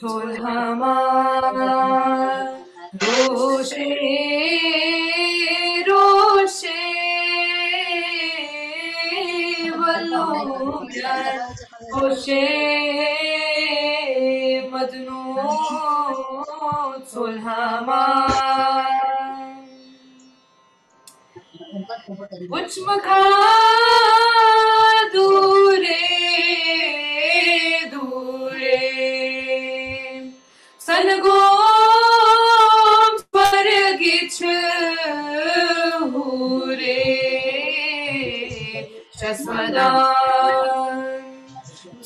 Tol hamar roshe roshe valumyar roshe madnu tol hamar uçmaka dure dure sangom swargiç hure şasvadan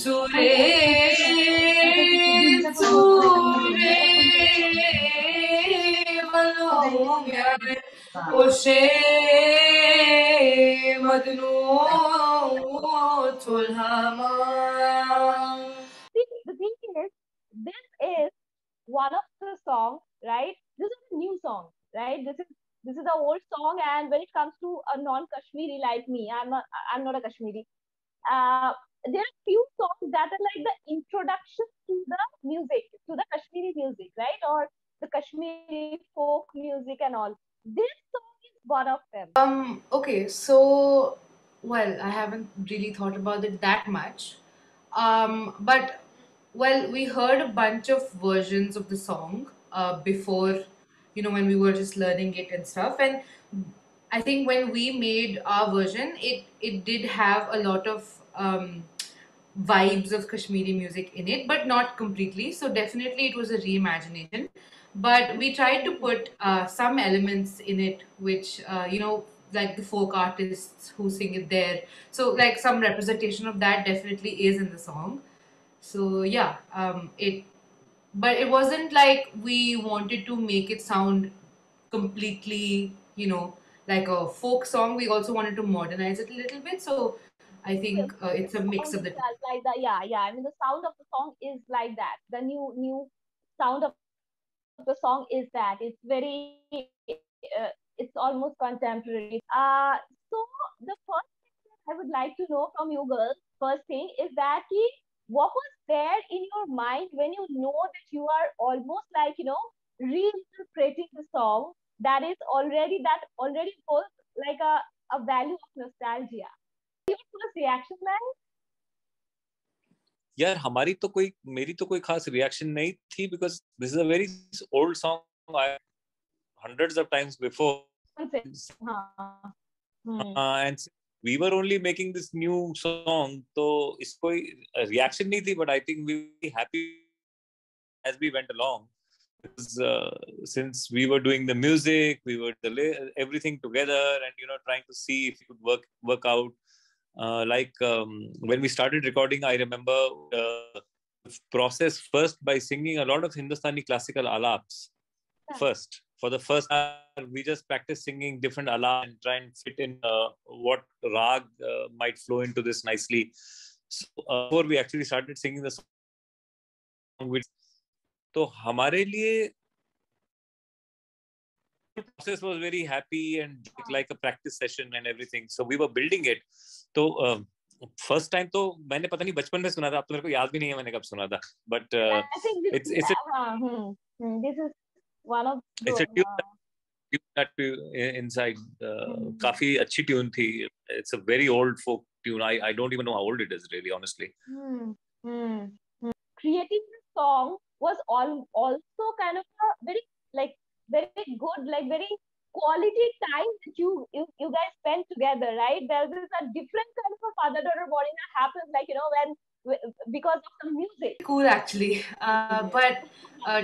ture ture valumyar Oshe Madnu Tulhama. See, the thing is, this is one of the songs, right? This is a new song, right? This is an old song, and when it comes to a non-Kashmiri like me, I'm not a Kashmiri. Uh, there are few songs that are like the introduction to the music, to the Kashmiri music, right? Or the Kashmiri folk music and all. This song is one of them. Okay, so well, I haven't really thought about it that much. But well, we heard a bunch of versions of the song before, when we were just learning it and stuff. And I think when we made our version, it did have a lot of vibes of Kashmiri music in it, but not completely. So definitely it was a reimagination. But we tried to put some elements in it, which like the folk artists who sing it there. So like some representation of that definitely is in the song. So yeah, but it wasn't like we wanted to make it sound completely, like a folk song. We also wanted to modernize it a little bit. So I Yes, think it's a mix sound of the two. itself like that. Yeah, yeah. I mean, the sound of the song is like that. The new sound of the song is that. It's very, it's almost contemporary. So the first thing that I would like to know from you girls, first thing is that what was there in your mind when you know that you are almost like reinterpreting the song that already holds like a value of nostalgia. Your first reaction, man? यार हमारी तो कोई मेरी तो कोई खास reaction नहीं थी because this is a very old song I hundreds of times before. And we were only making this new song, तो इसको reaction नहीं थी, but I think we were happy as we went along. Because, since we were doing the music, we were everything together, and trying to see if we could work out. When we started recording, I remember the process first by singing a lot of Hindustani classical alaps. First, for the first hour, we just practice singing different alap and try and fit in what rag might flow into this nicely. So before we actually started singing the song, तो हमारे लिए process was very happy and like a practice session and everything. So we were building it. तो first time तो मैंने पता नहीं बचपन में सुना था, अब तो मेरे को याद भी नहीं है मैंने कब सुना था, but this is one of it's a tune that inside. काफी अच्छी ट्यून थी. It's a very old folk tune. I don't even know how old it is really, honestly. Creating the song was also kind of a very good, like very quality time that you guys spend together, right? There is a different kind of a father-daughter bonding that happens, like when because of the music. Cool, actually. But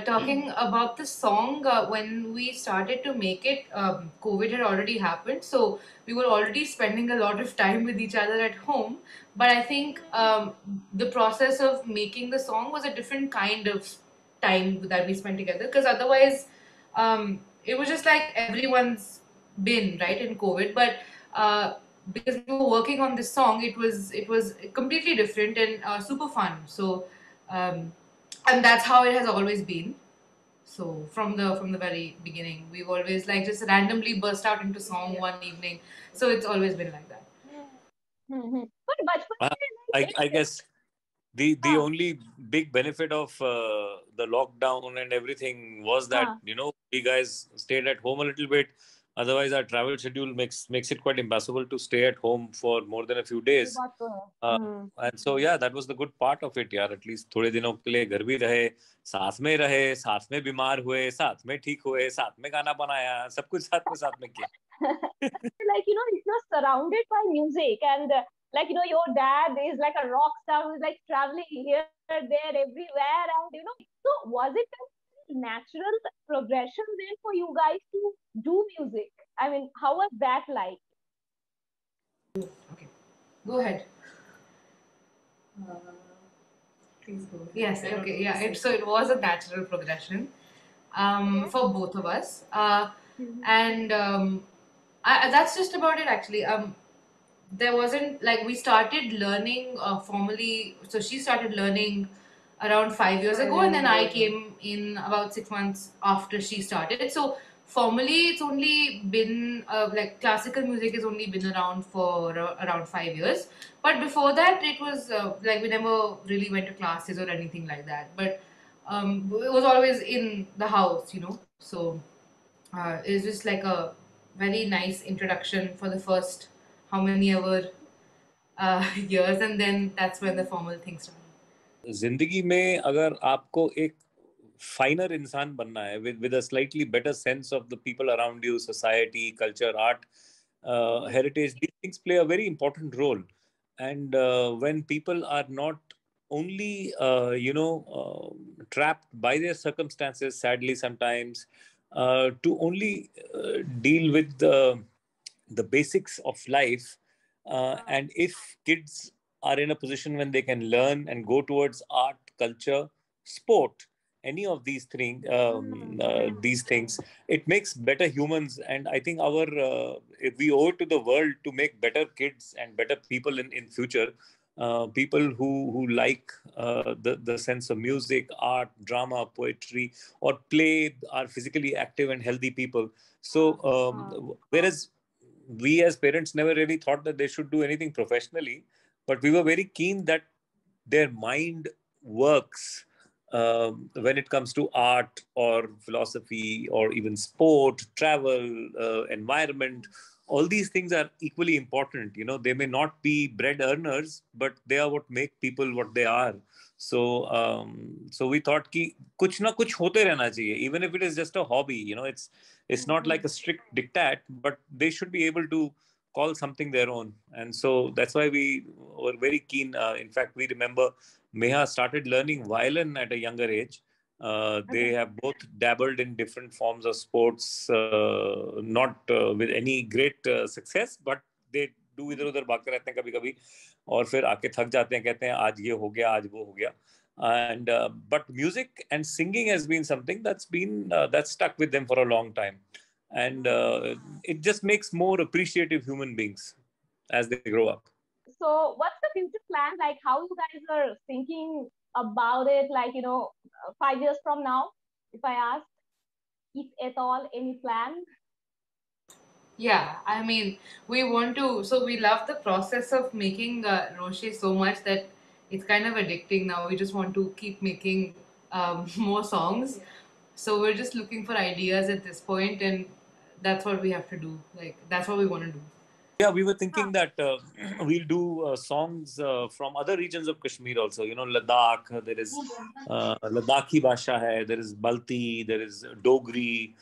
talking about the song, when we started to make it, COVID had already happened, so we were already spending a lot of time with each other at home. But I think the process of making the song was a different kind of time that we spent together, because otherwise, it was just like everyone's been right in COVID, but. Because we were working on this song, it was completely different and super fun. So, and that's how it has always been. So from the very beginning, we've always like just randomly burst out into song one evening. So it's always been like that. But I guess The only big benefit of the lockdown and everything was that we guys stayed at home a little bit. Otherwise, our travel schedule makes it quite impossible to stay at home for more than a few days. And so yeah, that was the good part of it यार. At least थोड़े दिनों के लिए घर भी रहे, साथ में बीमार हुए, साथ में ठीक हुए, साथ में गाना बनाया, सब कुछ साथ में किया. Like, if you're surrounded by music and like, your dad is like a rock star who's like traveling here, there, everywhere. And, so was it a natural progression then for you guys to do music? I mean, how was that like? Okay, go ahead. Please go ahead. Yes, okay, yeah. So it was a natural progression for both of us. And that's just about it actually. There wasn't like we started learning formally. So she started learning around 5 years ago, and then I came in about 6 months after she started. So formally, it's only been like classical music has only been around for around 5 years. But before that, it was like we never really went to classes or anything like that. But it was always in the house, So it's just like a very nice introduction for the first how many ever years, and then that's when the formal thing started. जिंदगी में अगर आपको एक फाइनर इंसान बनना है with a slightly better sense of the people around you, society, culture, art, heritage, these things play a very important role. And when people are not only trapped by their circumstances, sadly sometimes, to only deal with the basics of life, and if kids are in a position when they can learn and go towards art, culture, sport, any of these things, it makes better humans. And I think if we owe it to the world to make better kids and better people in future, people who like the sense of music, art, drama, poetry, or play, are physically active and healthy people. So whereas we as parents never really thought that they should do anything professionally, but we were very keen that their mind works when it comes to art or philosophy or even sport, travel, environment. All these things are equally important. They may not be bread earners, but they are what make people what they are. So we thought कि कुछ ना कुछ होते रहना चाहिए, even if it is just a hobby. It's not like a strict diktat, but they should be able to call something their own. And so that's why we were very keen. In fact, we remember Meha started learning violin at a younger age. They have both dabbled in different forms of sports, not with any great success, but they do इधर उधर भागते रहते हैं कभी कभी, और फिर आके थक जाते हैं, कहते हैं आज ये हो गया, आज वो हो गया. And but music and singing has been something that's stuck with them for a long time, and it just makes more appreciative human beings as they grow up. So what's the future plan? Like, how you guys are thinking about it? Like, 5 years from now, if I ask, if at all, any plan? Yeah, I mean, we want to. So we love the process of making Roche so much that it's kind of addicting now. We just want to keep making more songs. So we're just looking for ideas at this point, and that's what we have to do. Like, that's what we want to do. Yeah, we were thinking that we'll do songs from other regions of Kashmir also. Ladakh, there is Ladakhi Basha hai, there is Balti, there is Dogri,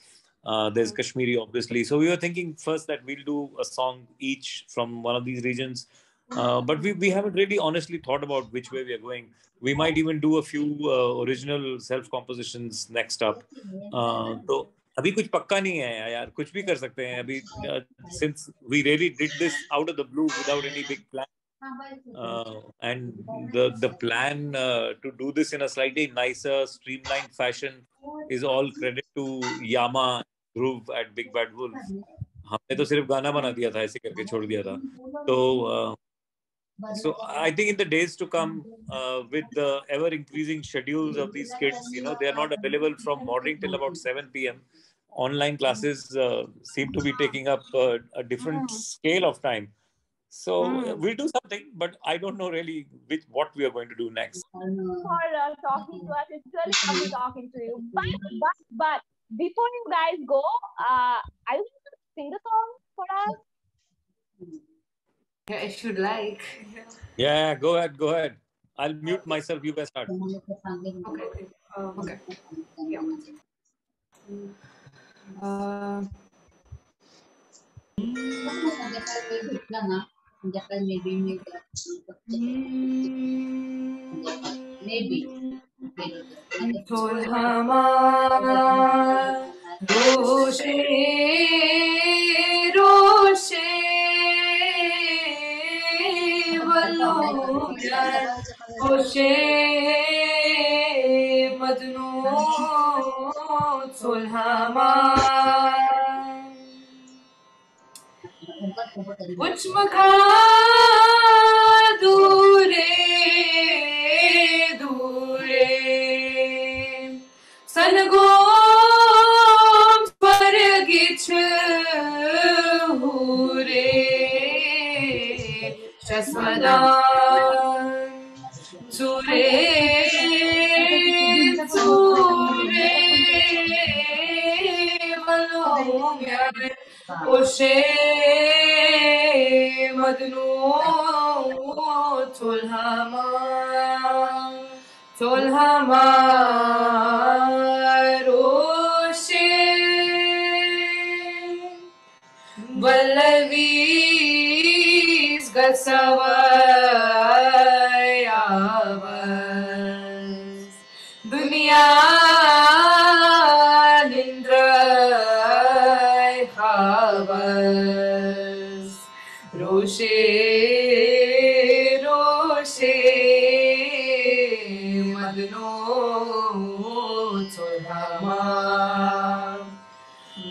there's Kashmiri, obviously. So we were thinking first that we'll do a song each from one of these regions. But we haven't really honestly thought about which way we are going. We might even do a few original self-compositions next up. So अभी कुछ पक्का नहीं है यार, कुछ भी कर सकते हैं अभी, since we really did this out of the blue without any big plan, and the plan to do this in a slightly nicer, streamlined fashion is all credit to Yama, Dhruv at Big Bad Wolf. हमने तो सिर्फ गाना बना दिया था, ऐसे करके छोड़ दिया था. So I think in the days to come, with the ever increasing schedules of these kids, they are not available from morning till about 7 p.m. Online classes seem to be taking up a different scale of time. So we'll do something, but I don't know really what we are going to do next. For talking to us. It's really lovely talking to you. But before you guys go, are you going to sing a song for us? Yeah, if you'd like. Yeah, go ahead. I'll mute myself. You guys start. Okay. Okay. Yeah. रोशे रोशे रोशे मदनो सोल्हामा उच्मखा दूरे दूरे सनगोम स्वर्गिच हुरे शस्वदान चूरे चूरे वलोम्याय ओशे मदनो Tolhama Roshe Vallavis Gatsavayavas Dunya Nindray Havas Roshe Roshe Madno Tolhama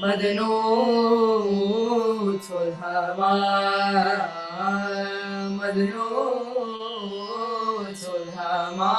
Madno Tolhama Madno Tolhama